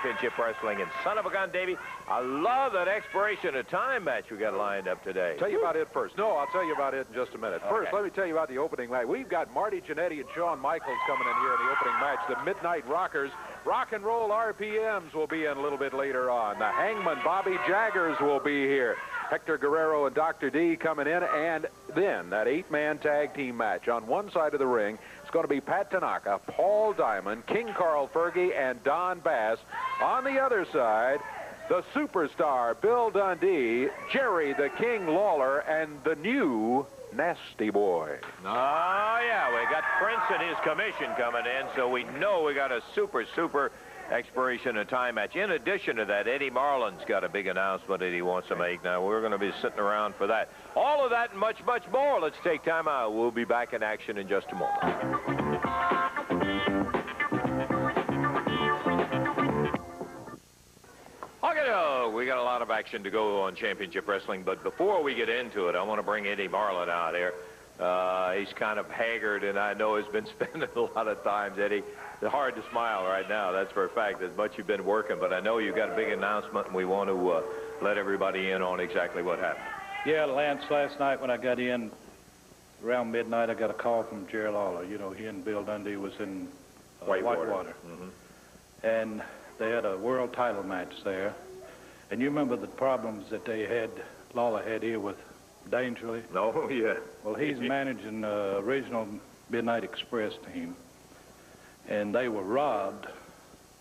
Championship Wrestling and Son of a Gun, Davey. I love that expiration of time match we got lined up today. Tell you about it first. No, I'll tell you about it in just a minute. Okay. First, let me tell you about the opening match. We've got Marty Jannetty and Shawn Michaels coming in here in the opening match. The Midnight Rockers. Rock and Roll RPMs will be in a little bit later on. The Hangman Bobby Jaggers will be here. Hector Guerrero and Dr. D coming in, and then that 8-man tag team match. On one side of the ring, it's going to be Pat Tanaka, Paul Diamond, King Carl Fergie, and Don Bass. On the other side, the superstar Bill Dundee, Jerry the King Lawler, and the new Nasty Boy. Oh, yeah, we got Prince and his commission coming in, so we know we got a super expiration of time match. In addition to that, Eddie Marlin's got a big announcement that he wants to make. Now, we're going to be sitting around for that. All of that and much more. Let's take time out. We'll be back in action in just a moment. We got a lot of action to go on Championship Wrestling, but before we get into it, I want to bring Eddie Marlin out here. He's kind of haggard, and I know he's been spending a lot of times, Eddie. It's hard to smile right now, that's for a fact, as much you've been working, but I know you've got a big announcement, and we want to let everybody in on exactly what happened. Yeah, Lance, last night when I got in, around midnight, I got a call from Jerry Lawler. You know, he and Bill Dundee was in Whitewater. Mm-hmm. And they had a world title match there. And you remember the problems that they had, Lawler had here with Dangerly? No, yeah. Well, he's managing the original Midnight Express team, and they were robbed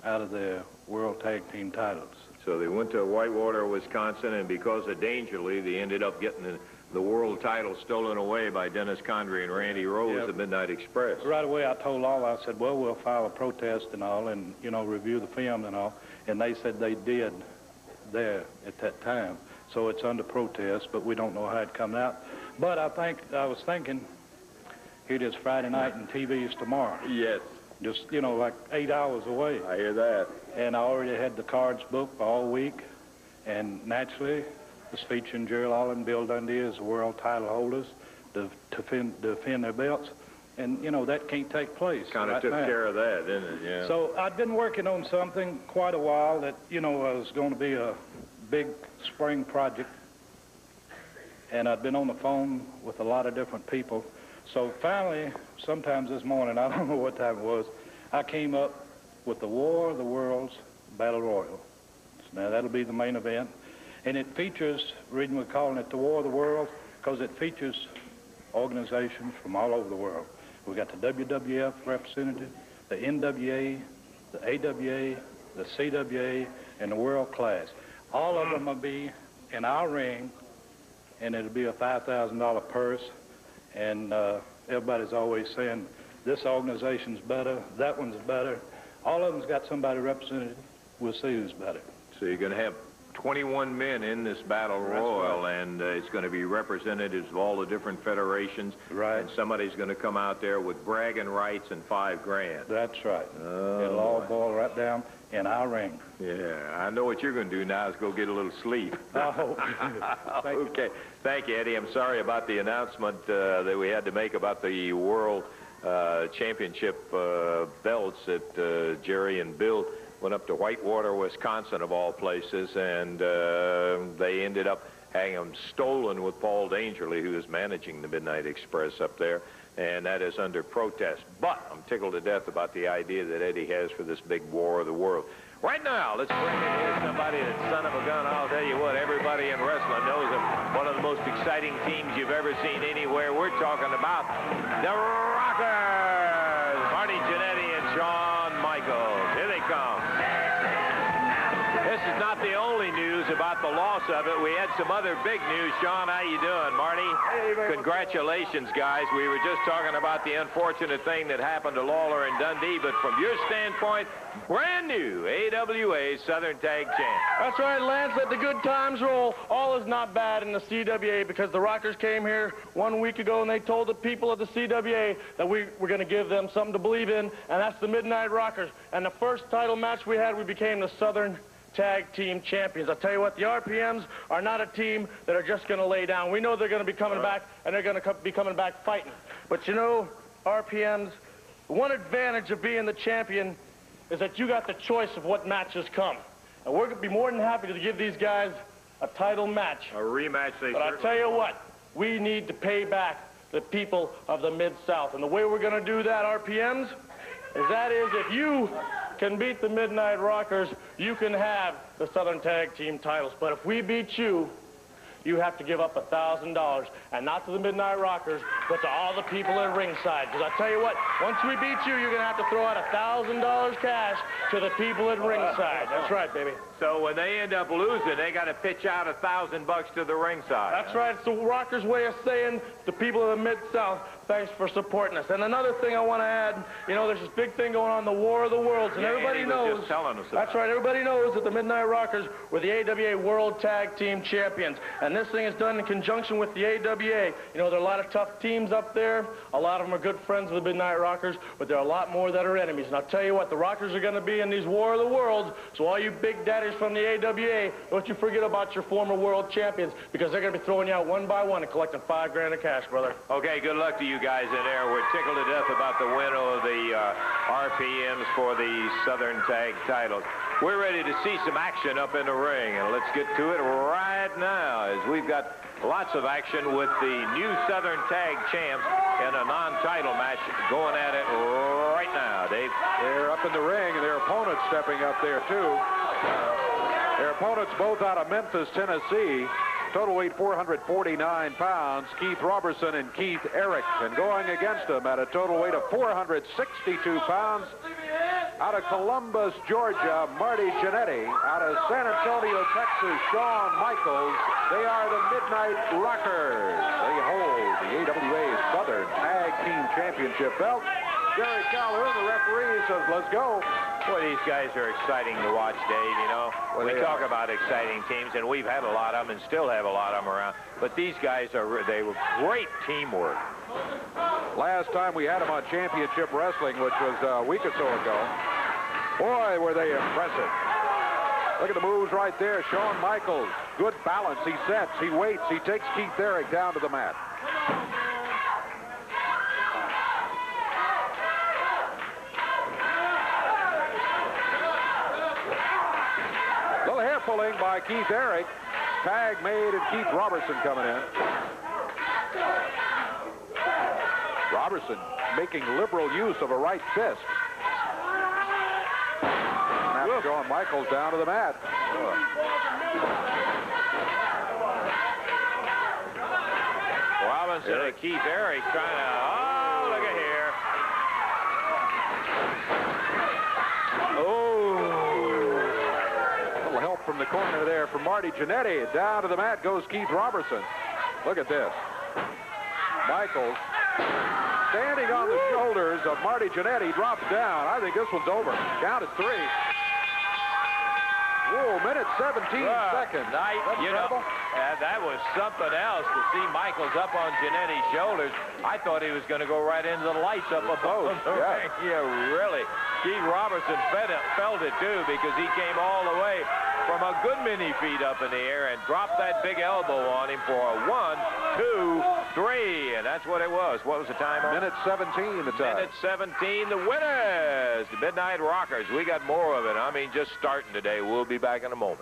out of their World Tag Team titles. So they went to Whitewater, Wisconsin, and because of Dangerly, they ended up getting the world title stolen away by Dennis Condrey and Randy Rose, Yep. the Midnight Express. Right away, I told Lawler, I said, well, we'll file a protest and all, and, you know, review the film and all. And they said they did there at that time. So it's under protest, but we don't know how it comes out. But I was thinking, it is Friday night and TV is tomorrow. Yes. Just, you know, like 8 hours away. I hear that. And I already had the cards booked for all week. And naturally, it's featuring Jerry Lawler and Bill Dundee as world title holders to defend their belts. And, you know, that can't take place. Kind of right took now. care of that, didn't it? Yeah. So I'd been working on something quite a while that, you know, was going to be a big spring project. And I'd been on the phone with a lot of different people. So finally, sometimes this morning, I don't know what time it was, I came up with the War of the Worlds Battle Royal. So now that'll be the main event. And it features, the reason we're calling it the War of the Worlds, because it features organizations from all over the world. We got the WWF representative, the NWA, the AWA, the CWA, and the World Class. All of them will be in our ring, and it'll be a $5,000 purse. And everybody's always saying, this organization's better, that one's better. All of them's got somebody represented. We'll see who's better. So you're going to have 21 men in this battle royal, right. And it's going to be representatives of all the different federations. Right. And somebody's going to come out there with bragging rights and $5 grand. That's right. Oh. It'll all boil right down in our ring. Yeah, I know what you're going to do now is go get a little sleep. Oh, okay. Thank you, Eddie. I'm sorry about the announcement that we had to make about the World Championship belts that Jerry and Bill went up to Whitewater, Wisconsin, of all places, and they ended up having them stolen with Paul Dangerly, who is managing the Midnight Express up there, and that is under protest. But I'm tickled to death about the idea that Eddie has for this big War of the World. Right now, let's bring in here somebody that's son of a gun. I'll tell you what, everybody in wrestling knows him. One of the most exciting teams you've ever seen anywhere. We're talking about the Rockers, Marty Jannetty and Shawn Michaels. Here they come. This is not the only news about the loss of it. We had some other big news. Shawn, how you doing? Marty? Hey, congratulations, guys. We were just talking about the unfortunate thing that happened to Lawler and Dundee, but from your standpoint, brand new AWA Southern Tag Champ. That's right, Lance. Let the good times roll. All is not bad in the CWA because the Rockers came here 1 week ago and they told the people of the CWA that we were going to give them something to believe in, and that's the Midnight Rockers. And the first title match we had, we became the Southern Tag Team Champions. I'll tell you what, the RPMs are not a team that are just going to lay down. We know they're going to be coming back, and they're going to be coming back fighting. But you know, RPMs, one advantage of being the champion is that you got the choice of what matches come. And we're going to be more than happy to give these guys a title match. A rematch, But I tell you what, we need to pay back the people of the Mid-South. And the way we're going to do that, RPMs, is if you can beat the Midnight Rockers, you can have the Southern Tag Team titles. But if we beat you, you have to give up $1,000, and not to the Midnight Rockers, but to all the people at ringside. Because I tell you what, once we beat you, you're going to have to throw out $1,000 cash to the people at ringside. That's right, baby. So when they end up losing, they got to pitch out $1,000 to the ringside. That's right. It's the Rockers' way of saying to people of the Mid-South, thanks for supporting us. And another thing I want to add, you know, there's this big thing going on, the War of the Worlds, and everybody knows. Just telling us that's right. Everybody knows that the Midnight Rockers were the AWA World Tag Team Champions, and this thing is done in conjunction with the AWA. You know, there are a lot of tough teams up there. A lot of them are good friends with the Midnight Rockers, but there are a lot more that are enemies. And I'll tell you what, the Rockers are going to be in these War of the Worlds. So all you big daddies from the AWA, don't you forget about your former world champions, because they're going to be throwing you out one by one and collecting $5 grand in cash, brother. Okay, good luck to you guys in there. We're tickled to death about the win of the RPMs for the Southern Tag titles. We're ready to see some action up in the ring, and let's get to it right now, as we've got lots of action with the new Southern Tag champs in a non-title match going at it right now. Dave? They're up in the ring, and their opponents stepping up there, too. Their opponents both out of Memphis, Tennessee. Total weight 449 pounds, Keith Robertson and Keith Eric. And going against them at a total weight of 462 pounds, out of Columbus, Georgia, Marty Jannetty. Out of San Antonio, Texas, Shawn Michaels. They are the Midnight Rockers. They hold the AWA Southern Tag Team Championship belt. Jerry Calhoun, the referee, says, let's go. Boy, these guys are exciting to watch, Dave, you know. Well, we talk about exciting teams, and we've had a lot of them and still have a lot of them around. But these guys, they were great teamwork. Last time we had them on Championship Wrestling, which was a week or so ago, boy, were they impressive. Look at the moves right there. Shawn Michaels, good balance. He sets, he waits, he takes Keith Eric down to the mat. Little hair pulling by Keith Eric. Tag made, and Keith Robertson coming in. Robertson making liberal use of a right fist. Now Shawn Michaels down to the mat. Robinson and Keith Eric trying to, oh, look at here. A little help from the corner there from Marty Jannetty. Down to the mat goes Keith Robertson. Look at this. Michaels standing on the shoulders of Marty Jannetty, drops down. I think this one's over. Count at 3. Whoa, minute 17 seconds. You know, that was something else to see Michaels up on Jannetty's shoulders. I thought he was going to go right into the lights up above. Yeah, really. Keith Robertson felt it, too, because he came all the way from a good many feet up in the air and dropped that big elbow on him for a 1, 2, 3, and that's what it was. What was the time? Minute 17, the time. Minute 17, the winners, the Midnight Rockers. We got more of it. I mean, just starting today. We'll be back in a moment.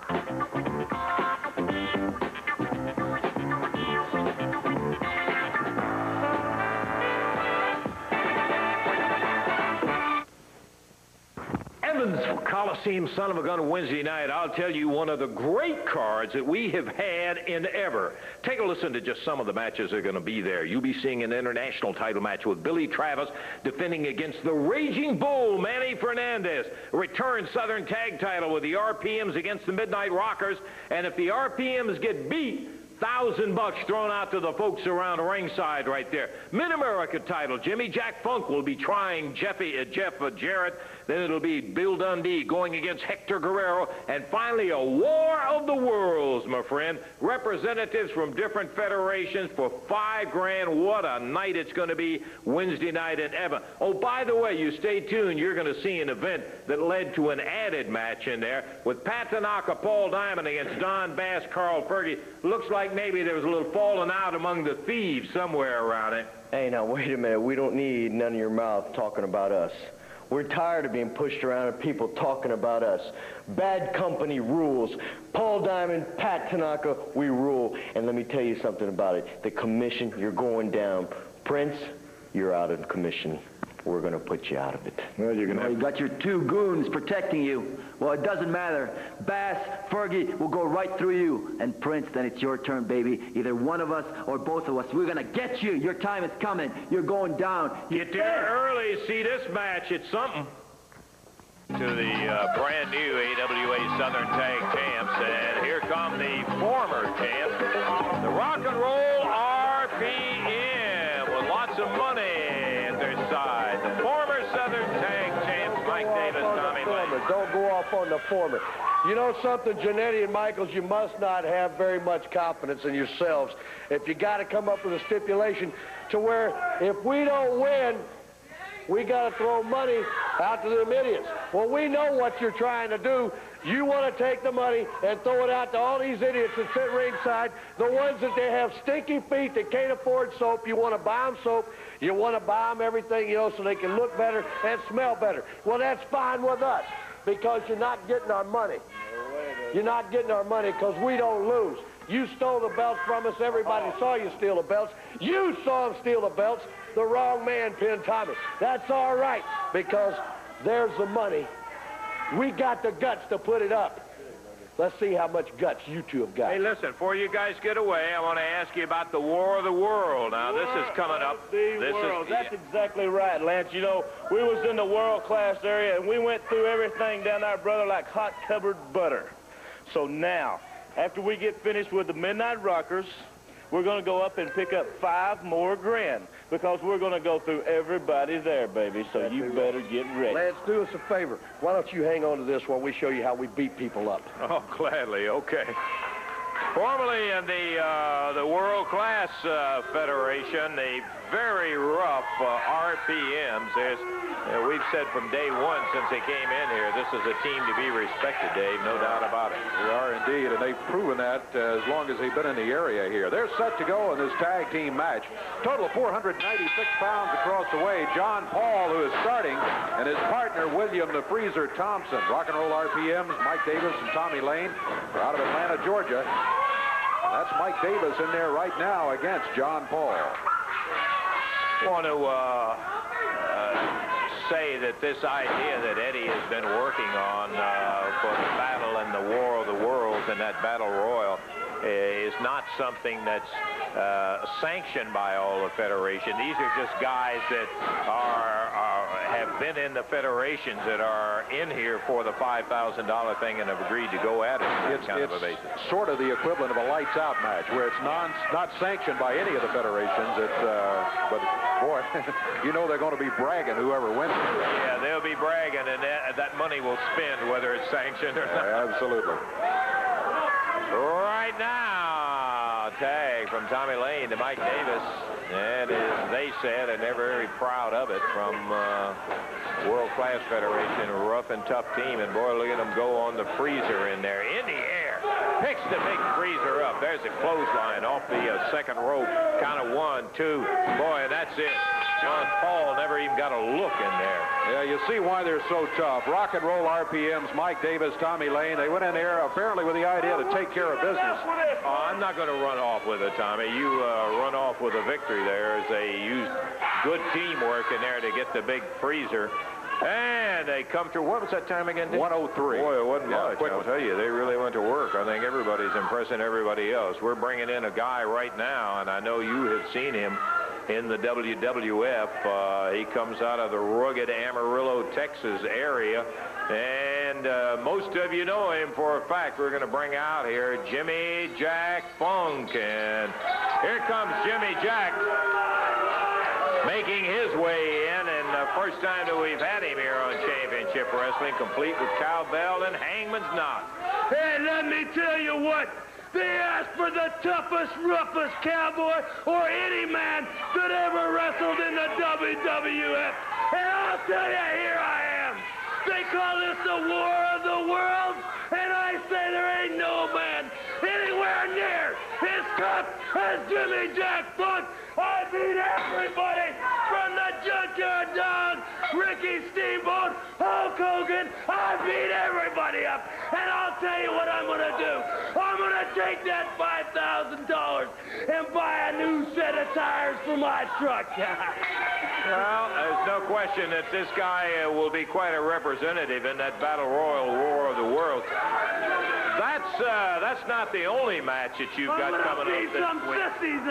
Coliseum Son of a Gun Wednesday night. I'll tell you one of the great cards that we have had in ever. Take a listen to just some of the matches that are going to be there. You'll be seeing an international title match with Billy Travis defending against the Raging Bull, Manny Fernandez. A return Southern Tag title with the RPMs against the Midnight Rockers. And if the RPMs get beat, $1,000 thrown out to the folks around ringside right there. Mid-America title, Jimmy Jack Funk will be trying Jeff Jarrett. Then it'll be Bill Dundee going against Hector Guerrero. And finally, a War of the Worlds, my friend. Representatives from different federations for $5 grand. What a night it's going to be Wednesday night in Evan. Oh, by the way, you stay tuned. You're going to see an event that led to an added match in there with Pat Tanaka, Paul Diamond against Don Bass, Carl Fergie. Looks like maybe there was a little falling out among the thieves somewhere around it. Hey, now, wait a minute. We don't need none of your mouth talking about us. We're tired of being pushed around and people talking about us. Bad company rules. Paul Diamond, Pat Tanaka, we rule. And let me tell you something about it. The commission, you're going down. Prince, you're out of commission. We're going to put you out of it. Well, you're going to. You got your two goons protecting you. Well, it doesn't matter. Bass, Fergie will go right through you. And Prince, then it's your turn, baby. Either one of us or both of us. We're going to get you. Your time is coming. You're going down. Get there early. See this match. It's something. To the brand new AWA Southern Tag Champs. And here come the former champs, the Rock and Roll RPM, with lots of money at their side. The former Southern Tag Champs, Mike Davis, Tommy Lane. Don't go off on the former. You know something, Jannetty and Michaels, you must not have very much confidence in yourselves if you got to come up with a stipulation to where if we don't win, we got to throw money out to them idiots. Well, we know what you're trying to do. You want to take the money and throw it out to all these idiots that sit ringside, the ones that they have stinky feet that can't afford soap. You want to buy them soap. You want to buy them everything, you know, so they can look better and smell better. Well, that's fine with us because you're not getting our money. You're not getting our money because we don't lose. You stole the belts from us. Everybody saw you steal the belts. You saw him steal the belts. The wrong man pinned Tommy. That's all right because there's the money. We got the guts to put it up. Let's see how much guts you two have got. Hey, listen, before you guys get away, I want to ask you about the War of the World. Now, this is coming up. That's exactly right, Lance. You know, we was in the world-class area, and we went through everything down there, brother, like hot covered butter. So now, after we get finished with the Midnight Rockers, we're going to go up and pick up 5 more grand because we're going to go through everybody there, baby, so you better get ready. Lance, do us a favor. Why don't you hang on to this while we show you how we beat people up? Oh, gladly. Okay. Formerly in the World Class Federation, the very rough RPMs. We've said from day one since they came in here, this is a team to be respected, Dave, no doubt about it. They are indeed, and they've proven that as long as they've been in the area here. They're set to go in this tag team match. Total of 496 pounds across the way. John Paul, who is starting, and his partner, William the Freezer Thompson. Rock and Roll RPMs, Mike Davis and Tommy Lane are out of Atlanta, Georgia. That's Mike Davis in there right now against John Paul. I want to say that this idea that Eddie has been working on for the battle and the War of the Worlds and that Battle Royal is not something that's sanctioned by all the federation. These are just guys that have been in the federations that are in here for the $5,000 thing and have agreed to go at it. It's kind of a basis. Sort of the equivalent of a lights-out match, where it's not sanctioned by any of the federations. But boy, you know they're going to be bragging whoever wins it. Yeah, they'll be bragging, and that money will spend whether it's sanctioned or not. Absolutely. Right now, tag from Tommy Lane to Mike Davis. And as they said, and they're very proud of it, from World Class Federation, a rough and tough team. And boy, look at them go on the freezer in there. In the air. Picks the big freezer up. There's a clothesline off the second rope. Count of 1, 2. Boy, that's it. John Paul never even got a look in there. Yeah, you see why they're so tough. Rock and Roll RPMs, Mike Davis, Tommy Lane, they went in there apparently with the idea to take care of business. Oh, I'm not going to run off with it, Tommy. You run off with a victory there as they used good teamwork in there to get the big freezer. And they come through. What was that time again, Dick? 103. Boy, it wasn't much. I'll tell you, they really went to work. I think everybody's impressing everybody else. We're bringing in a guy right now, and I know you have seen him in the WWF. He comes out of the rugged Amarillo, Texas area. And most of you know him for a fact. We're going to bring out here Jimmy Jack Funk. And here comes Jimmy Jack making his way in. And the first time that we've had him here on Championship Wrestling, complete with cowbell and hangman's knot. Hey, let me tell you what. They asked for the toughest, roughest cowboy or any man that ever wrestled in the WWF. And I'll tell you, here I am. They call this the War of the Worlds, and I say there ain't no man anywhere near as tough as Jimmy Jack Funk. I beat everybody from the Junkyard Dog Ricky Steamboat, Hulk Hogan. I beat everybody up. And I'll tell you what I'm going to do. I'm going to take that $5,000 and buy a new set of tires for my truck. Well, there's no question that this guy will be quite a representative in that Battle Royal War of the Worlds. That's not the only match that you've got coming up this week.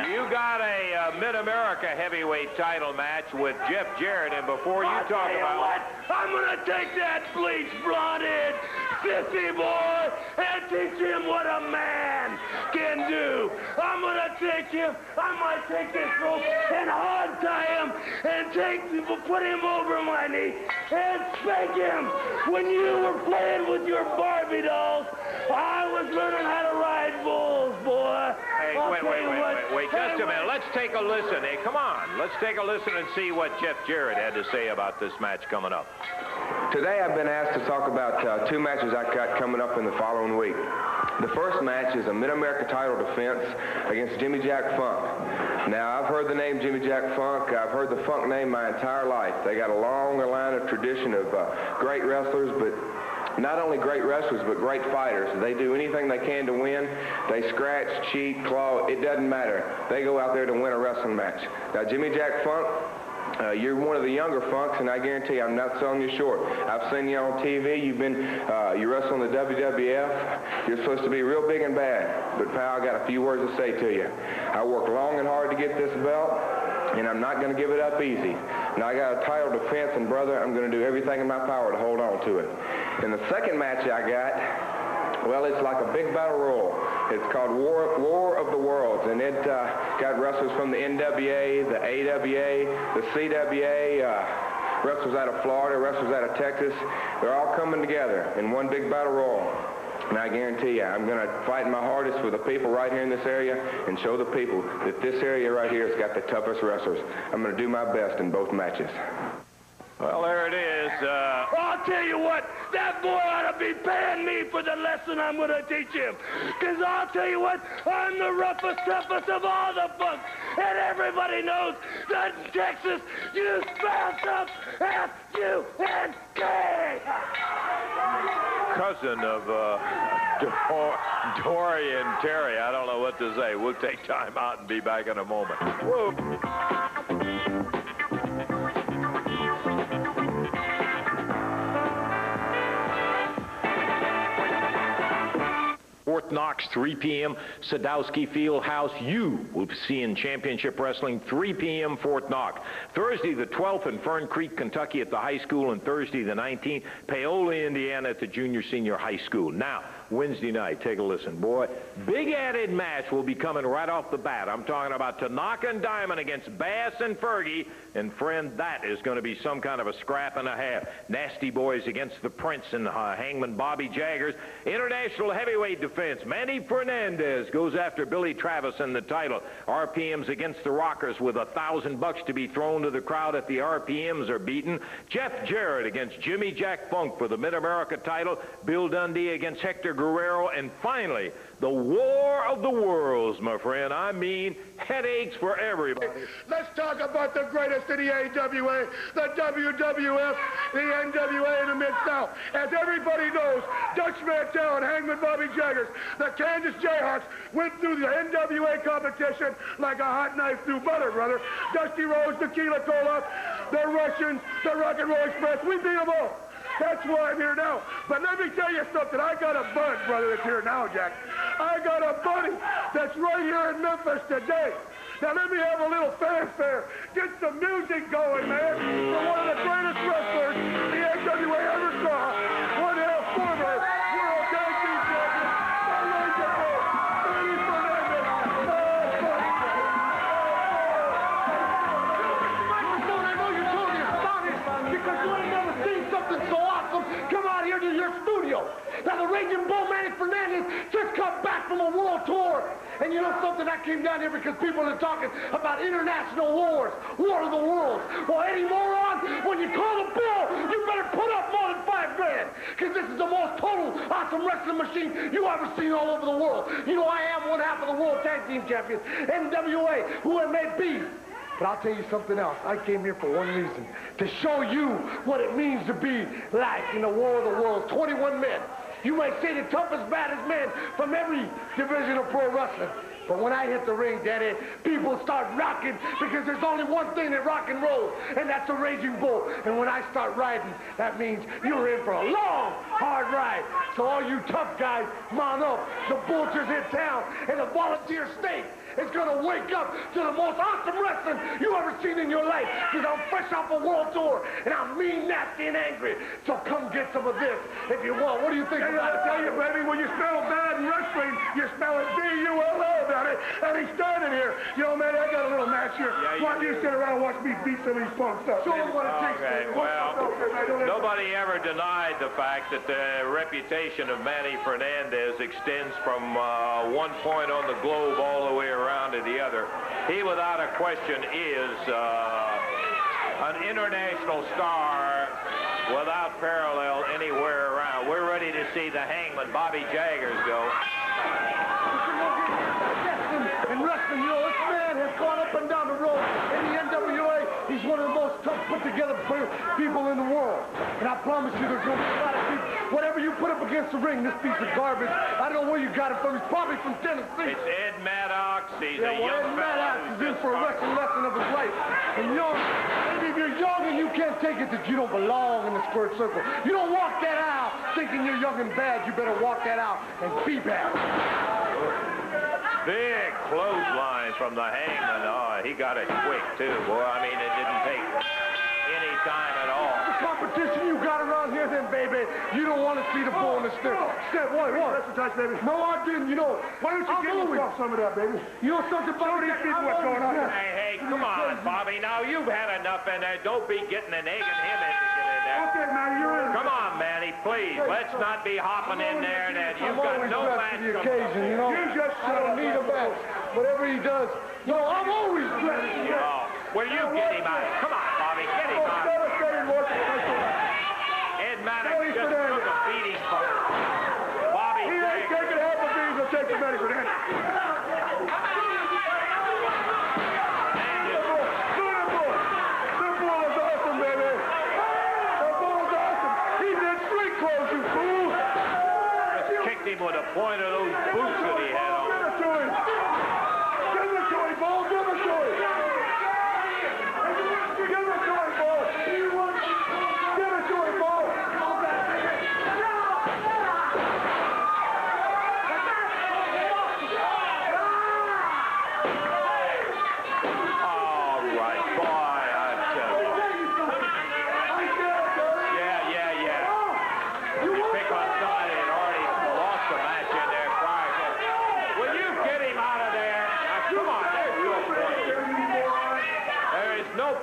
You got a Mid-America heavyweight title match with Jeff Jarrett, and before you talk about what, I'm gonna take that bleached blonde-head sissy boy and teach him what a man can do. I'm gonna take him. I might take this rope and hog tie him and put him over my knee and spank him. When you were playing with your Barbie dolls, I was learning how to ride bulls, boy. Hey, wait, just a minute. Let's take a listen. Hey, come on. Let's take a listen and see what Jeff Jarrett had to say about this match coming up. Today I've been asked to talk about two matches I got coming up in the following week. The first match is a Mid-America title defense against Jimmy Jack Funk. Now, I've heard the name Jimmy Jack Funk. I've heard the Funk name my entire life. They got a long line of tradition of great wrestlers, but not only great wrestlers, but great fighters. They do anything they can to win. They scratch, cheat, claw. It doesn't matter. They go out there to win a wrestling match. Now, Jimmy Jack Funk, you're one of the younger Funks, and I guarantee I'm not selling you short. I've seen you on TV. You wrestle in the WWF. You're supposed to be real big and bad. But, pal, I got a few words to say to you. I worked long and hard to get this belt, and I'm not going to give it up easy. Now, I got a title defense, and, brother, I'm going to do everything in my power to hold on to it. And the second match I got, well, it's like a big battle royal. It's called War of the Worlds, and it got wrestlers from the NWA, the AWA, the CWA, wrestlers out of Florida, wrestlers out of Texas. They're all coming together in one big battle royal. And I guarantee you, I'm going to fight my hardest for the people right here in this area and show the people that this area right here has got the toughest wrestlers. I'm going to do my best in both matches. Well, there it is. I'll tell you what, that boy ought to be paying me for the lesson I'm going to teach him. Because I'll tell you what, I'm the roughest, toughest of all the Funks. And everybody knows that in Texas, you spell stuff F-U-N-K. Cousin of Dory and Terry. I don't know what to say. We'll take time out and be back in a moment. Whoa. Fort Knox, 3 p.m., Sadowski Fieldhouse. You will be seeing Championship Wrestling, 3 p.m., Fort Knox. Thursday the 12th in Fern Creek, Kentucky at the high school, and Thursday the 19th, Paola, Indiana at the junior-senior high school. Now, Wednesday night, take a listen, boy. Big added match will be coming right off the bat. I'm talking about Tanaka and Diamond against Bass and Fergie. And, friend, that is going to be some kind of a scrap and a half. Nasty Boys against the Prince and Hangman Bobby Jaggers. International heavyweight defense. Manny Fernandez goes after Billy Travis in the title. RPMs against the Rockers with $1,000 to be thrown to the crowd if the RPMs are beaten. Jeff Jarrett against Jimmy Jack Funk for the Mid-America title. Bill Dundee against Hector Guerrero. And finally, the War of the Worlds, my friend. I mean, headaches for everybody. Let's talk about the greatest in the AWA, the WWF, the NWA in the Mid-South. As everybody knows, Dutch Mantel and Hangman Bobby Jaggers, the Kansas Jayhawks, went through the NWA competition like a hot knife through butter, brother. Dusty Rose, Tequila Cola, the Russians, the Rock and Roll Express, we beat them all. That's why I'm here now. But let me tell you something. I got a bud, brother, that's here now, Jack. I got a buddy that's right here in Memphis today. Now let me have a little fanfare. Get some music going, man, for one of the greatest wrestlers the NWA ever saw. One half former World Tag Team Champion, the legendary Manny Fernandez. Microphone, I know you're totally astonished because you ain't never seen something so awesome come out here to your studio. Now, the Raging Bull Manny Fernandez just come back from a world tour. And you know something? I came down here because people are talking about international wars, War of the Worlds. Well, Eddie Moron, when you call the bill, you better put up more than $5 grand. Because this is the most total awesome wrestling machine you ever seen all over the world. You know, I am one half of the World Tag Team Champions, NWA, who it may be. But I'll tell you something else. I came here for one reason, to show you what it means to be like in the War of the Worlds. 21 men. You might say the toughest, baddest men from every division of pro wrestling. But when I hit the ring, Daddy, people start rocking because there's only one thing that rock and roll, and that's a raging bull. And when I start riding, that means you're in for a long, hard ride. So all you tough guys, mount up. The Vultures in town, and the Volunteer State is going to wake up to the most awesome wrestling you ever seen in your life, because I'm fresh off a world tour, and I'm mean, nasty, and angry. So come get some of this if you want. What do you think about it? I tell you, baby, when you spell bad in wrestling, you spell it B-U-L-O, Daddy. And he's standing here. You know, man, I got a little match here. Why do you sit around and watch me beat some of these punks up? Show them what it takes. Okay, well, nobody ever denied the fact that the reputation of Manny Fernandez extends from one point on the globe all the way around to the other. He, without a question, is an international star without parallel anywhere around. We're ready to see the Hangman, Bobby Jaggers, go. In wrestling, you know, this man has gone up and down the road in the NWA. He's one of the most tough, put-together people in the world. And I promise you, there's going to be a lot of people. Whatever you put up against the ring, this piece of garbage, I don't know where you got it from. He's probably from Tennessee. It's Ed Maddox. He's a well, young Ed Maddox is in for a wrestling lesson of his life. And young, maybe if you're young and you can't take it that you don't belong in the squared circle. You don't walk that out thinking you're young and bad. You better walk that out and be bad. Big clothesline from the Hangman. Oh, he got it quick, too. Boy, I mean, it didn't take any time at all. The competition you got around here, then, baby, you don't want to see the bull in the step. What? That's a touch, baby. No, I didn't. You know, Why don't you give yourself some of that, baby? You know something about these people what's going on here. Hey, come on, Bobby. Now, you've had enough in there. Don't be getting and egging him in to get in there. Okay, Manny, you're in. Come on, Manny, please. Let's not be hopping in there. And you've got no match. The occasion, you know. You just I don't need a match. Whatever he does, no, I'm always ready. Oh, well, you get him out. Come on, Bobby, get him out. Ed Maddox just took a beating from Bobby. He ain't taking half of these. He'll take the Manny Fernandez. The bull is awesome, baby. The bull is awesome. He's in street clothes, you fool. Just kicked him with a point of those boots that he had on.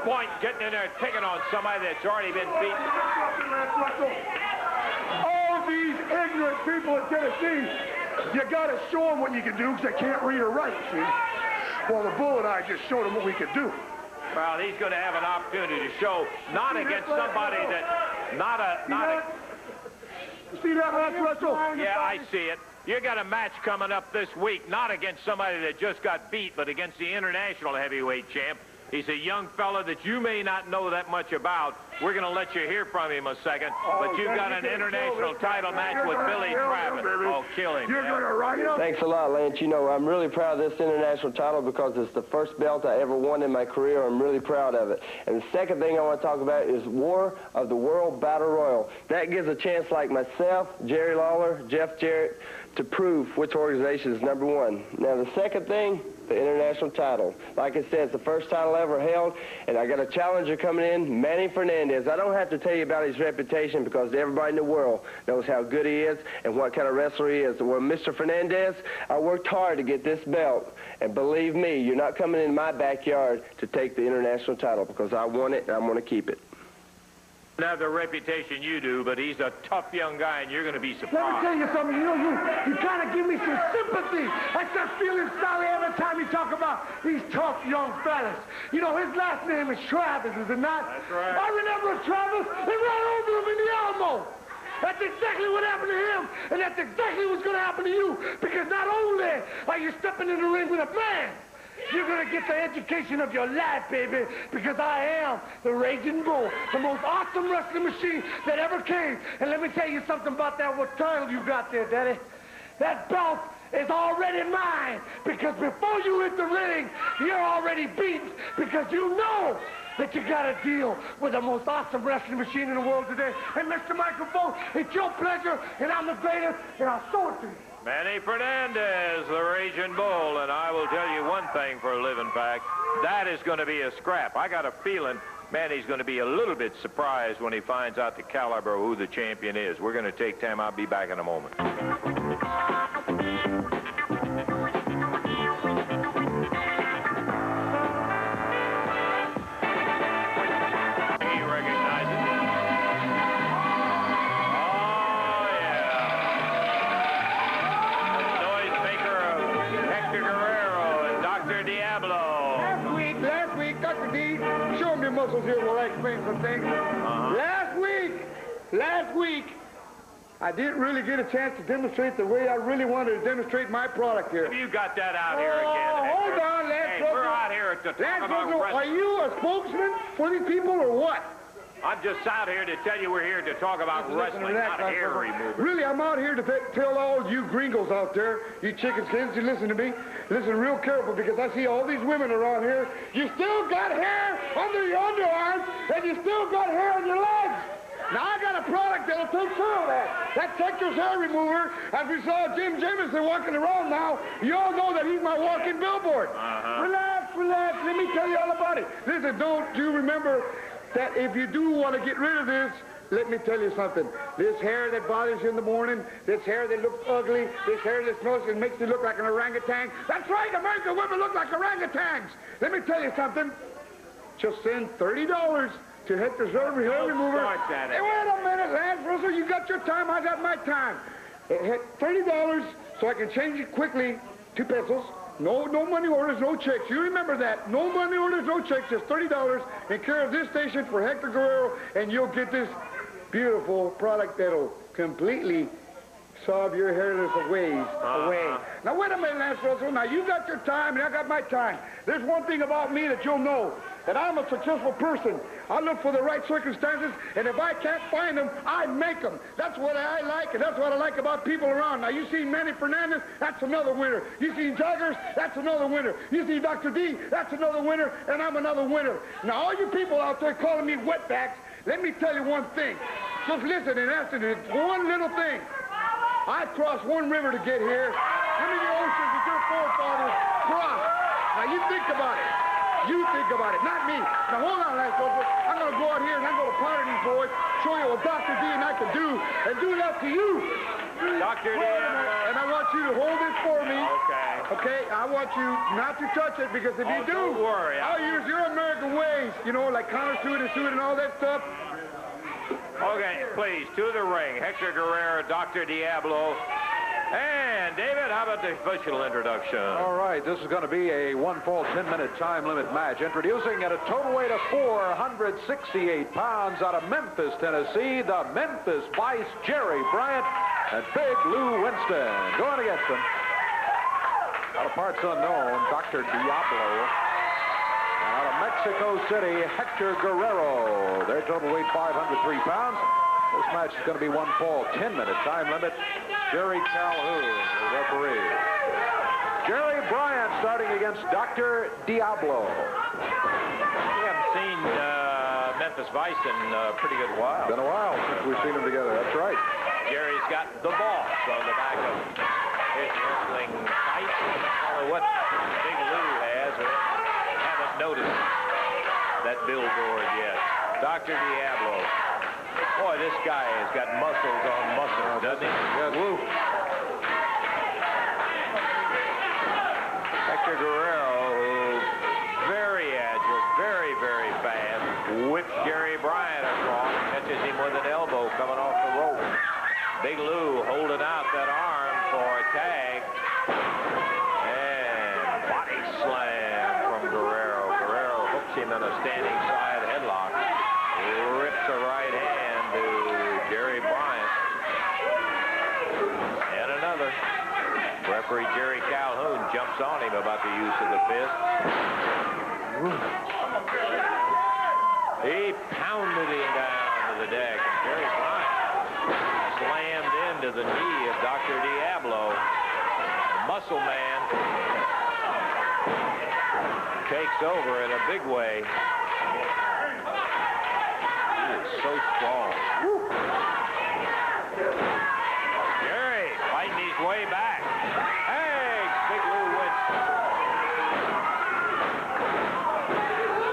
Point getting in there and picking on somebody that's already been beaten. All these ignorant people in Tennessee, you got to show them what you can do because they can't read or write, see? Well, the Bull and I just showed them what we could do. Well, he's going to have an opportunity to show, not against somebody that, See that match, Russell? Yeah, I see it. You got a match coming up this week, not against somebody that just got beat, but against the international heavyweight champ. He's a young fella that you may not know that much about. We're going to let you hear from him a second. But you've got an international title match with Billy Travis. Oh, kill him. You're going to ride him? Thanks a lot, Lance. You know, I'm really proud of this international title because it's the first belt I ever won in my career. I'm really proud of it. And the second thing I want to talk about is War of the World Battle Royal. That gives a chance like myself, Jerry Lawler, Jeff Jarrett, to prove which organization is number one. Now, the second thing, the international title. Like I said, it's the first title ever held, and I got a challenger coming in, Manny Fernandez. I don't have to tell you about his reputation because everybody in the world knows how good he is and what kind of wrestler he is. Well, Mr. Fernandez, I worked hard to get this belt, and believe me, you're not coming in my backyard to take the international title because I want it and I'm going to keep it. Have the reputation you do, but he's a tough young guy, and you're going to be surprised. Let me tell you something. You know, you kind of give me some sympathy. I start feeling sorry every time you talk about these tough young fellas. You know, his last name is Travis, is it not? That's right. I remember Travis. They ran over him in the Alamo. That's exactly what happened to him, and that's exactly what's going to happen to you, because not only are you stepping in the ring with a man, You're going to get the education of your life, baby, because I am the Raging Bull, the most awesome wrestling machine that ever came. And let me tell you something about that, what title you got there, Daddy. That belt is already mine, because before you hit the ring, you're already beaten, because you know that you got to deal with the most awesome wrestling machine in the world today. And Mr. Microphone, it's your pleasure, and I'm the greatest, and I'll show it to you. Manny Fernandez, the Raging Bull, and I will tell you one thing for a living fact. That is going to be a scrap. I got a feeling Manny's going to be a little bit surprised when he finds out the caliber of who the champion is. We're going to take time. I'll be back in a moment. Muscles here while I explain some things. Last week, I didn't really get a chance to demonstrate the way I really wanted to demonstrate my product here. You got that out here again. Hold on, Lance Russell. We're out here to talk about wrestling. Are you a spokesman for these people or what? I'm just out here to tell you we're here to talk about wrestling, not hair removal. Really, I'm out here to tell all you gringos out there, you chicken skins, you listen to me. Listen real careful, because I see all these women around here. You still got hair under your underarms, and you still got hair on your legs. Now, I got a product that'll take care of that. That's Hector's hair remover. As we saw Jim Jamison walking around now, you all know that he's my walking billboard. Relax, relax. Let me tell you all about it. Listen, don't you remember that if you do want to get rid of this, let me tell you something. This hair that bothers you in the morning, this hair that looks ugly, this hair that smells and makes you look like an orangutan. That's right, American women look like orangutans. Let me tell you something. Just send $30 to Hector's hair remover. Hey, wait a minute, Lance Russell. You got your time, I got my time. $30 so I can change it quickly. 2 pesos. No money orders, no checks. You remember that. No money orders, no checks. Just $30 in care of this station for Hector Guerrero, and you'll get this beautiful product that'll completely solve your hairless away. Now, wait a minute, Lance Russell. Now, you got your time, and I got my time. There's one thing about me that you'll know, that I'm a successful person. I look for the right circumstances, and if I can't find them, I make them. That's what I like, and that's what I like about people around. Now, you see Manny Fernandez, that's another winner. You see Jaggers, that's another winner. You see Dr. D, that's another winner, and I'm another winner. Now, all you people out there calling me wetbacks, let me tell you one thing. Just listen and answer this one little thing. I crossed one river to get here. How many oceans did your forefathers cross? Now, you think about it. You think about it, not me. Now, hold on, Lance Russell. I'm going to go out here and I'm going to powder these boys, show you what Dr. D and I can do, and do that to you. Dr. D. And I want you to hold this for me. Okay. Okay, I want you not to touch it, because if you do, don't worry. I'll use your American ways, you know, like countersuit and all that stuff. Okay, please, to the ring. Hector Guerrero, Dr. Diablo. And, David, how about the official introduction? All right, this is going to be a 1-fall 10-minute time limit match. Introducing at a total weight of 468 pounds out of Memphis, Tennessee, the Memphis Vice, Jerry Bryant and Big Lou Winston. Going against them, out of parts unknown, Dr. Diablo. Out of Mexico City, Hector Guerrero. Their total weight 503 pounds. This match is going to be 1-fall 10-minute time limit. Jerry Calhoun, the referee. Jerry Bryant starting against Dr. Diablo. We haven't seen Memphis Vice in a pretty good while. Been a while since we've seen them together. That's right. Jerry's got the boss on the back of his wrestling tights. I don't know what Big Lou has, or haven't noticed that billboard yet. Dr. Diablo. Boy, this guy has got muscles on muscles, doesn't he? Yes. Woo. Hector Guerrero, who's very agile, very, very fast, whips Jerry Bryant across, catches him with an elbow coming off the rope. Big Lou holding out that arm for a tag. And body slam from Guerrero. Guerrero hooks him in a standing side headlock. Rips a right hand to Jerry Bryant. And another. referee Jerry Calhoun jumps on him about the use of the fist. He pounded him down to the deck. And Jerry Bryant slammed into the knee of Dr. Diablo. The muscle man takes over in a big way. He is so strong. Jerry fighting his way back. Hey, Big Lou Winston.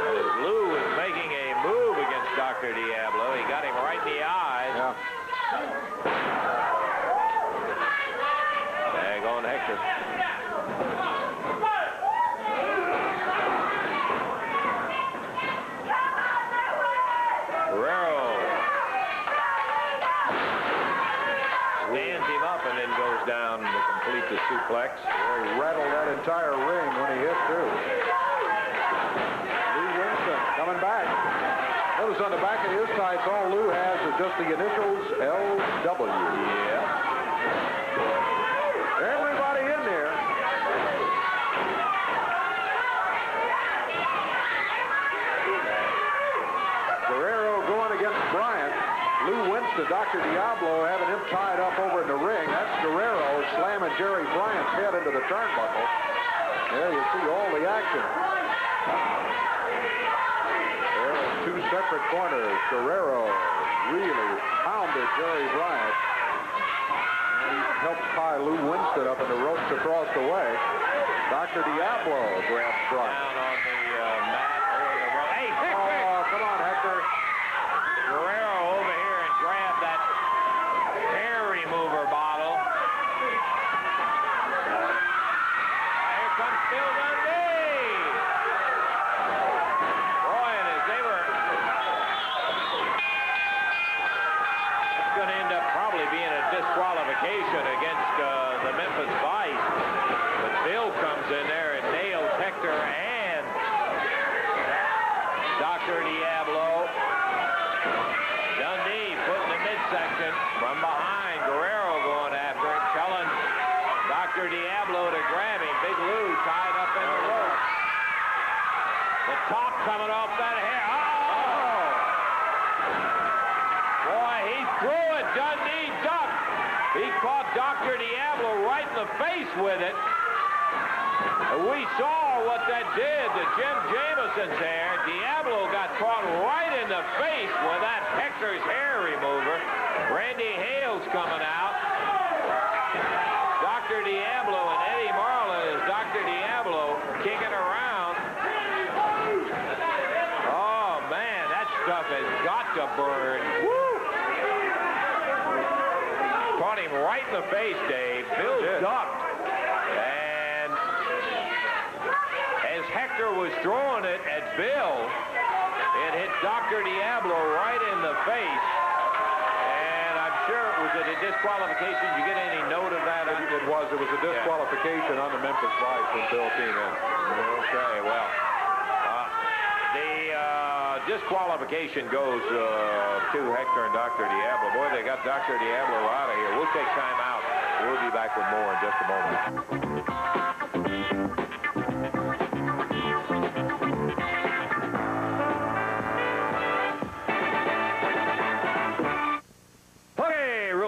And as Lou was making a move against Dr. Diablo, he got him right in the eyes. Yeah. There going Hector. Stands him up and then goes down to complete the suplex. He rattled that entire ring when he hit through. Lou Winston coming back. Notice on the back of his tights, all Lou has is just the initials LW. Yeah. Everybody in there. Guerrero going against Bryant. Lou Winston, Dr. Diablo having him tied up over in the ring. That's Guerrero slamming Jerry Bryant's head into the turnbuckle. There you see all the action. There in two separate corners. Guerrero really pounded Jerry Bryant. And he helped tie Lou Winston up in the ropes across the way. Dr. Diablo grabs Bryant. Down on the mat. Hey, oh, come on, Hector. Guerrero over here and grabbed that hair remover bottle. Here comes Bill Dundee. Boy, and as they were... It's going to end up probably being a disqualification against the Memphis Vice. But Bill comes in there and nails Hector and Dr. Diablo. Dundee put in the midsection from behind. Guerrero going after him, telling Dr. Diablo to grab him. Big Lou tied up in the rope. The top coming off that hair. Oh! Boy, he threw it. Dundee ducked. He caught Dr. Diablo right in the face with it. We saw what that did to Jim Jameson's hair. Diablo got caught right in the face with that Hector's hair remover. Randy Hale's coming out. Dr. Diablo and Eddie Marlin is Dr. Diablo kicking around. Oh, man, that stuff has got to burn. Woo! Caught him right in the face, Dave. Bill ducked. And as Hector was throwing it at Bill, it hit Dr. Diablo right in the face. And I'm sure, was it a disqualification? Did you get any note of that? It was. It was a disqualification on the Memphis Vice when Bill came in. Okay, well, the disqualification goes to Hector and Dr. Diablo. Boy, they got Dr. Diablo out of here. We'll take time out. We'll be back with more in just a moment.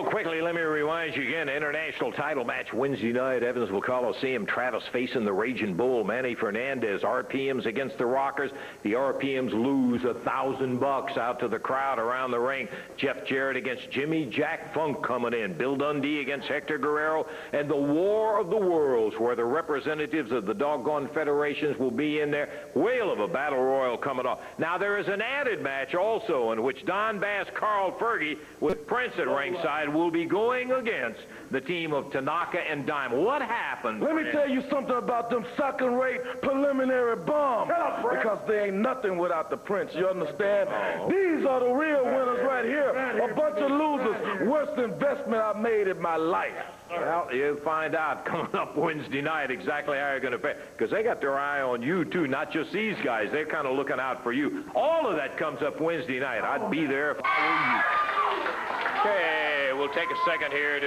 Quickly, let me remind you again, international title match Wednesday night, Evansville Coliseum. Travis facing the Raging Bull, Manny Fernandez. RPMs against the Rockers. The RPMs lose $1,000 out to the crowd around the ring. Jeff Jarrett against Jimmy Jack Funk coming in. Bill Dundee against Hector Guerrero. And the War of the Worlds, where the representatives of the doggone federations will be in there. Whale of a battle royal coming off. Now, there is an added match also in which Don Bass, Carl Fergie, with Prince at ringside, will be going against the team of Tanaka and Dime. What happened? Let me tell you something about them second-rate preliminary bombs. Because they ain't nothing without the Prince, you understand? These are the real winners right here. A bunch of losers. Worst investment I've made in my life. Well, you'll find out coming up Wednesday night exactly how you're going to pay. Because they got their eye on you, too, not just these guys. They're kind of looking out for you. All of that comes up Wednesday night. I'd be there if I were you. Okay. we'll take a second here to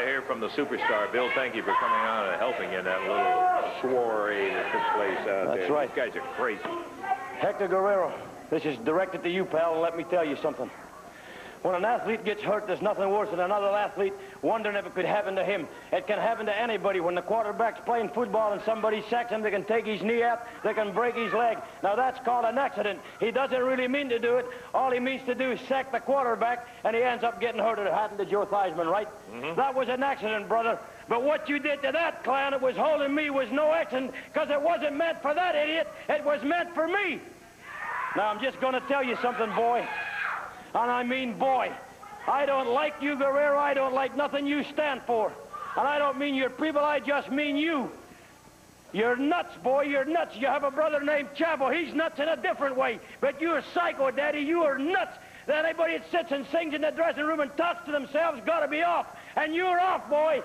hear from the superstar. Bill, thank you for coming on and helping in that little soiree that took place out there. That's right. These guys are crazy. Hector Guerrero, this is directed to you, pal, and let me tell you something. When an athlete gets hurt, there's nothing worse than another athlete wondering if it could happen to him. It can happen to anybody. When the quarterback's playing football and somebody sacks him, they can take his knee out, they can break his leg. Now, that's called an accident. He doesn't really mean to do it. All he means to do is sack the quarterback, and he ends up getting hurt. It happened to Joe Theismann, right? That was an accident, brother. But what you did to that clown that was holding me was no accident, because it wasn't meant for that idiot. It was meant for me. Now, I'm just going to tell you something, boy. And I mean, boy, I don't like you, Guerrero. I don't like nothing you stand for. And I don't mean your people, I just mean you. You're nuts, boy, you're nuts. You have a brother named Chavo. He's nuts in a different way. But you're psycho, Daddy. You are nuts. Anybody that sits and sings in the dressing room and talks to themselves got to be off. And you're off, boy.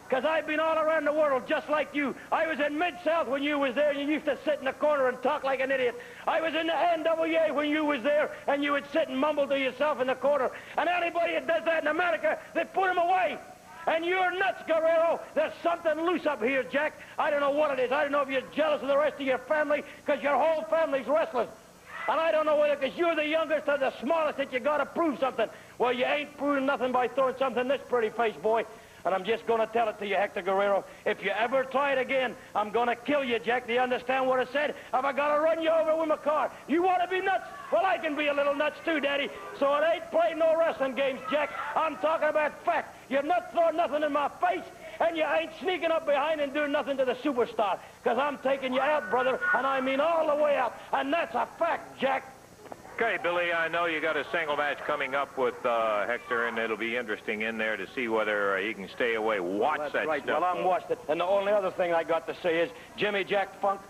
Because I've been all around the world just like you. I was in Mid-South when you was there, and you used to sit in the corner and talk like an idiot. I was in the NWA when you was there, and you would sit and mumble to yourself in the corner. And anybody that does that in America, they put him away. And you're nuts, Guerrero. There's something loose up here, Jack. I don't know what it is. I don't know if you're jealous of the rest of your family, because your whole family's wrestling. And I don't know whether because you're the youngest or the smallest that you got to prove something. Well, you ain't proving nothing by throwing something in this pretty face, boy. And I'm just going to tell it to you, Hector Guerrero. If you ever try it again, I'm going to kill you, Jack. Do you understand what I said? If I got to run you over with my car. You want to be nuts? Well, I can be a little nuts too, Daddy. So it ain't playing no wrestling games, Jack. I'm talking about fact. You're not throwing nothing in my face, and you ain't sneaking up behind and doing nothing to the superstar. Because I'm taking you out, brother, and I mean all the way out. And that's a fact, Jack. Okay, Billy, I know you got a single match coming up with Hector, and it'll be interesting in there to see whether he can stay away. Watch That's that right. stuff. Well, I'm watched it. And the only other thing I got to say is Jimmy Jack Funk,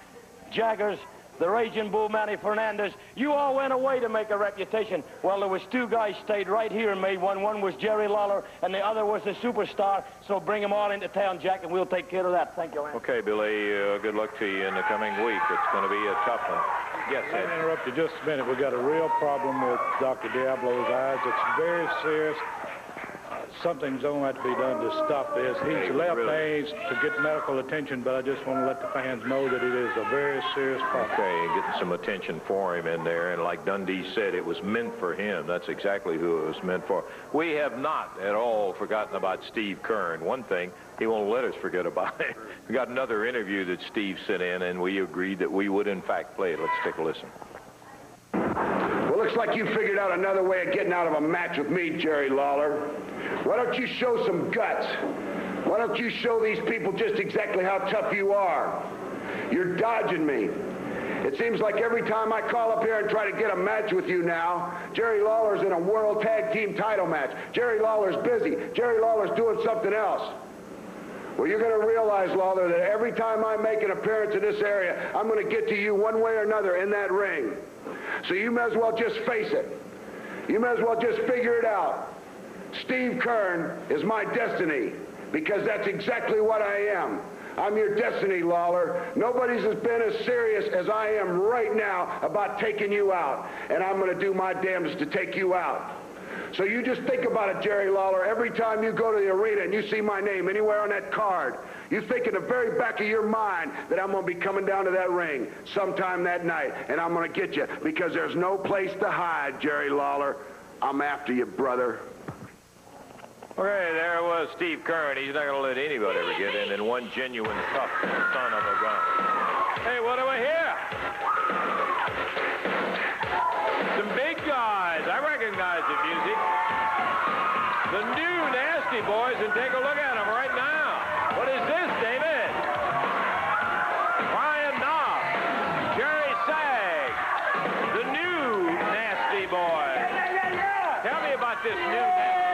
Jaggers, the Raging Bull Manny Fernandez, you all went away to make a reputation. Well, there was two guys stayed right here and made one. One was Jerry Lawler, and the other was the superstar. So bring them all into town, Jack, and we'll take care of that. Thank you, man. Okay, Billy, good luck to you in the coming week. It's going to be a tough one. Yes, Let me interrupt you just a minute. We got a real problem with Dr. Diablo's eyes. It's very serious. Something's going to have to be done to stop this. He's left things to get medical attention, but I just want to let the fans know that it is a very serious problem. Okay, getting some attention for him in there. And like Dundee said, it was meant for him. That's exactly who it was meant for. We have not at all forgotten about Steve Kern. One thing, he won't let us forget about it. We got another interview that Steve sent in, and we agreed that we would, in fact, play it. Let's take a listen. Well, looks like you figured out another way of getting out of a match with me, Jerry Lawler. Why don't you show some guts? Why don't you show these people just exactly how tough you are? You're dodging me. It seems like every time I call up here and try to get a match with you now, Jerry Lawler's in a World Tag Team title match. Jerry Lawler's busy. Jerry Lawler's doing something else. Well, you're going to realize, Lawler, that every time I make an appearance in this area, I'm going to get to you one way or another in that ring. So you may as well just face it. You may as well just figure it out. Steve Kern is my destiny, because that's exactly what I am. I'm your destiny, Lawler. Nobody's been as serious as I am right now about taking you out, and I'm going to do my damnedest to take you out. So you just think about it, Jerry Lawler. Every time you go to the arena and you see my name anywhere on that card, you think in the very back of your mind that I'm going to be coming down to that ring sometime that night, and I'm going to get you, because there's no place to hide, Jerry Lawler. I'm after you, brother. Okay, there was Steve Kern. He's not going to let anybody ever get in, and one genuine tough son of a gun. Hey, what do I hear? Some big guys. I recognize the music. The new Nasty Boys, and take a look at them right now. What is this, David? Brian Knopf, Jerry Sag, the new Nasty Boys. Tell me about this new Nasty.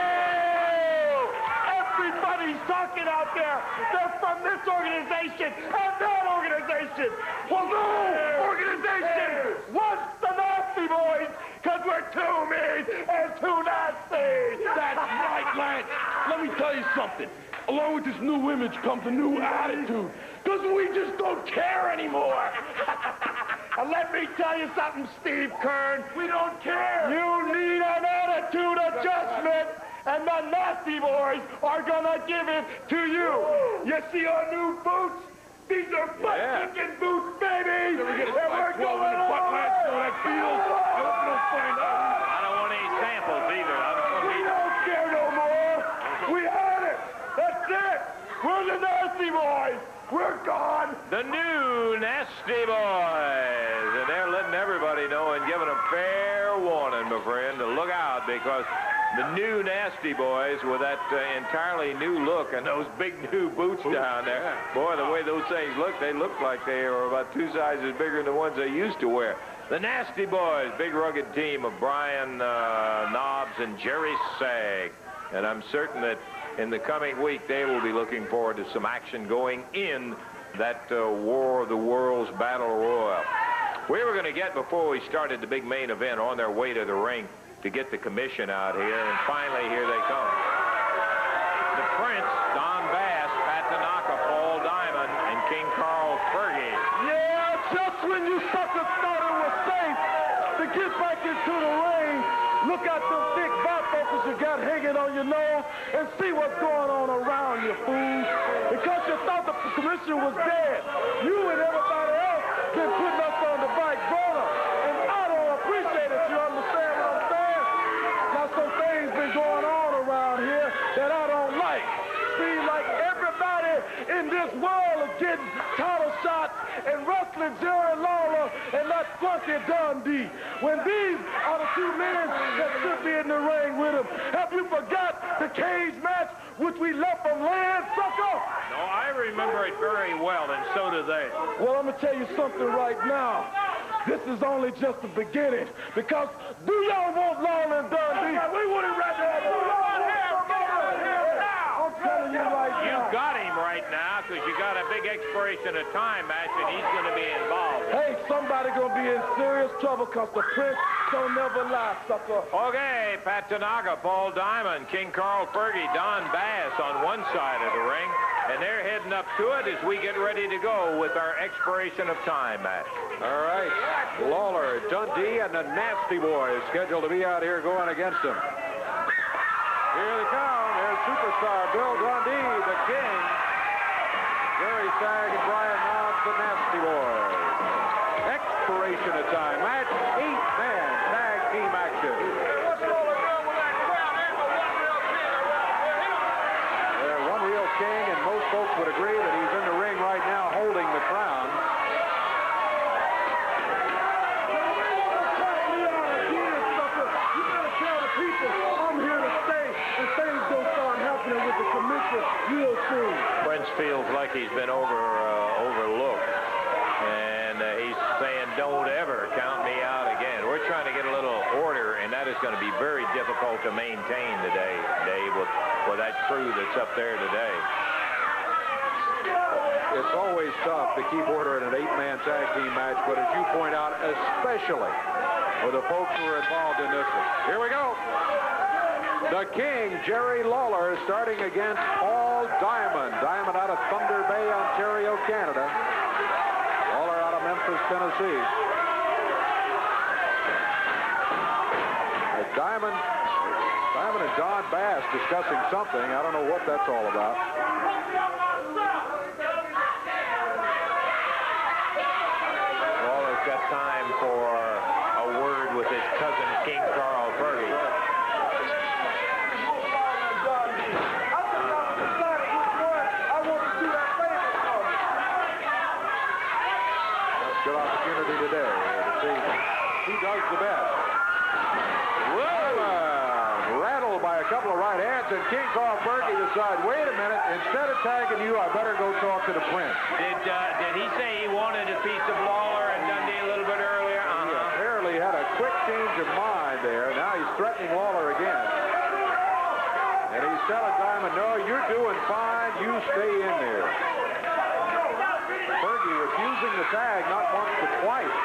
Everybody's talking out there. They're from this organization and that organization. Well, no organization wants the Nasty Boys, because we're too mean and too nasty. That's right, Lance. Let me tell you something. Along with this new image comes a new attitude, because we just don't care anymore. And let me tell you something, Steve Kern. We don't care. You need an attitude adjustment. and the Nasty Boys are gonna give it to you. You see our new boots? These are butt-kicking boots, baby! And we're going all the way! I don't want any samples either. We don't care no more! We had it! That's it! We're the Nasty Boys! We're gone! The new Nasty Boys. And they're letting everybody know and giving them fair warning, my friend, to look out, because the new Nasty Boys with that entirely new look and those big new boots down there. Boy, the way those things look, they look like they are about 2 sizes bigger than the ones they used to wear. The Nasty Boys, big rugged team of Brian Knobs and Jerry Sag. And I'm certain that in the coming week, they will be looking forward to some action going in that War of the Worlds Battle Royal. We were going to get, before we started the big main event, on their way to the ring to get the commission out here, and finally, here they come. The Prince, Don Bass, Pat Tanaka, Paul Diamond, and King Carl Fergie. Yeah, just when you suckers thought it was safe to get back into the ring, look at them thick bifocals you got hanging on your nose and see what's going on around you, fools. Because you thought the commission was dead, you and everybody else been putting us on the back burner. And I don't appreciate it, you understand what I'm saying? Now some things been going on around here that I don't like. Seems like everybody in this world is getting title shots and wrestling Jerry Lawler and that Funky Dundee. When these are the 2 men that should be in the ring with him. Have you forgot the cage match which we left them laying, sucker? No, I remember it very well, and so do they. Well, I'm going to tell you something right now. This is only just the beginning. Because do y'all want Lawler and Dundee? We wouldn't rather have I'm telling you right now. You got him right now because you got a big expiration of time match, and he's going to be involved. Hey, somebody going to be in serious trouble because the Prince don't never lie, sucker. Okay, Pat Tanaka, Paul Diamond, King Carl Fergie, Don Bass on one side of the ring, and they're heading up to it as we get ready to go with our expiration of time match. All right, Lawler, Dundee, and the Nasty Boys scheduled to be out here going against him. Here they come. There's superstar Bill Dundee, the King. Jerry Sag and Brian Knobs, the Nasty Boys. Expiration of time match, 8-man tag team action. Yeah, one real king, and most folks would agree that he's in the ring right now holding the crown. Prince feels like he's been overlooked, and he's saying, don't ever count me out again. We're trying to get a little order, and that is going to be very difficult to maintain today, Dave, with that crew that's up there today. It's always tough to keep order in an 8-man tag team match, but as you point out, especially for the folks who are involved in this one. Here we go. The King, Jerry Lawler, starting against Paul Diamond. Diamond out of Thunder Bay, Ontario, Canada. Lawler out of Memphis, Tennessee. Diamond and Don Bass discussing something. I don't know what that's all about. Lawler's got time for a word with his cousin, King Carl Fergie. Good opportunity today to see who does the best. Rattled by a couple of right hands, and King Carl Fergie decides, wait a minute, instead of tagging you, I better go talk to the Prince. Did he say he wanted a piece of Lawler and Dundee a little bit earlier? He apparently had a quick change of mind there. Now he's threatening Lawler again. And he's telling Diamond, no, you're doing fine. You stay in there. Fergie refusing the tag not once but twice.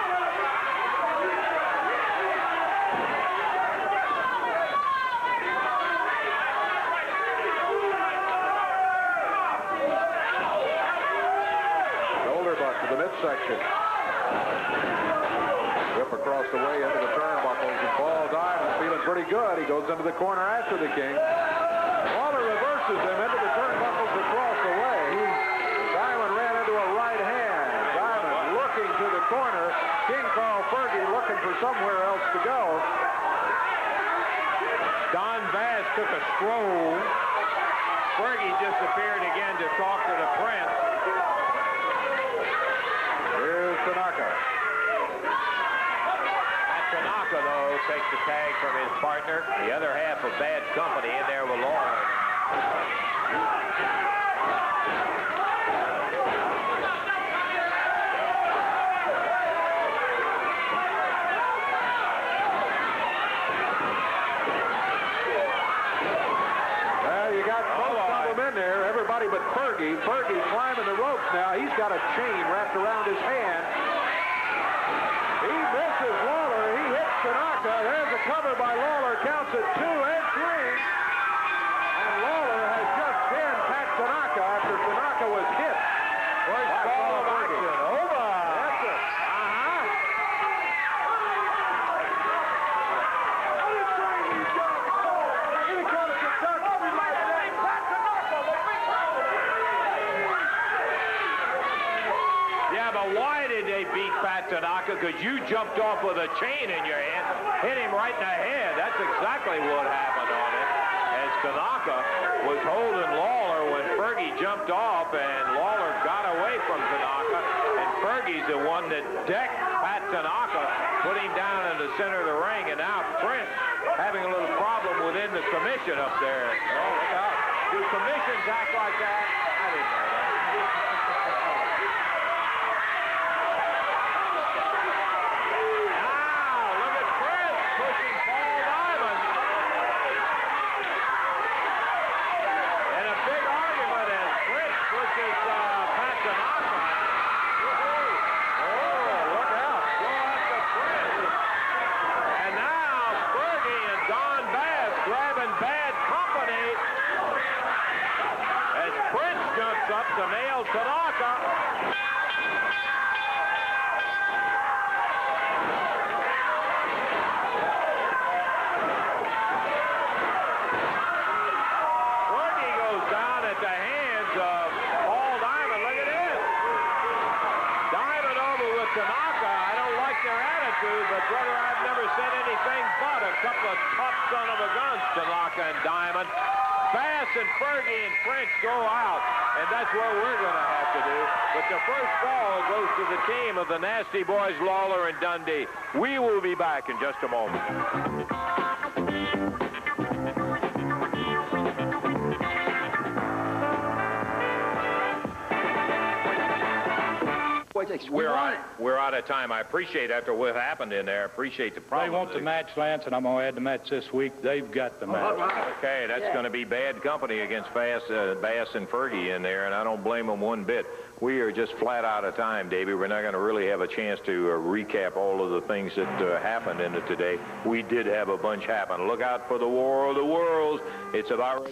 Shoulder butt to the midsection. Whip across the way into the turnbuckles, and Paul Diamond feeling pretty good. He goes into the corner after the King. forces him into the turnbuckles across the way. Diamond ran into a right hand. Diamond looking to the corner. King Carl Fergie looking for somewhere else to go. Don Bass took a stroll. Fergie disappeared again to talk to the Prince. Here's Tanaka. Tanaka, though, takes the tag from his partner. The other half of Bad Company in there with Lawler. Well, you got both of them in there, everybody but Fergie. Fergie climbing the ropes now. He's got a chain wrapped around his hand. He misses Lawler. He hits Tanaka. There's a cover by Lawler. Counts at 2 and 3. And Lawler has just pinned Pat Tanaka after Tanaka was hit. First ball of action. Over. That's it. Yeah, but why did they beat Pat Tanaka? Because you jumped off with a chain in your hand, hit him right in the head. That's exactly what happened on it. As Tanaka was holding Lawler when Fergie jumped off, and Lawler got away from Tanaka, and Fergie's the one that decked Pat Tanaka, put him down in the center of the ring, and now Prince having a little problem within the commission up there. Oh, look out. Do commissions act like that? I didn't know that. To nail Tanaka. Fergie goes down at the hands of Paul Diamond. Look at this. Diamond over with Tanaka. I don't like their attitude, but brother, I've never said anything but a couple of tough son of a guns, Tanaka and Diamond. Bass and Fergie and French go out, and that's what we're going to have to do. But the first ball goes to the team of the Nasty Boys, Lawler and Dundee. We will be back in just a moment. We're out of time. I appreciate after what happened in there. I appreciate the problem. They want the match, Lance, and I'm going to add the match this week. They've got the match. Okay, that's going to be Bad Company against Bass and Fergie in there, and I don't blame them one bit. We are just flat out of time, Davey. We're not going to really have a chance to recap all of the things that happened in it today. We did have a bunch happen. Look out for the War of the Worlds. It's about...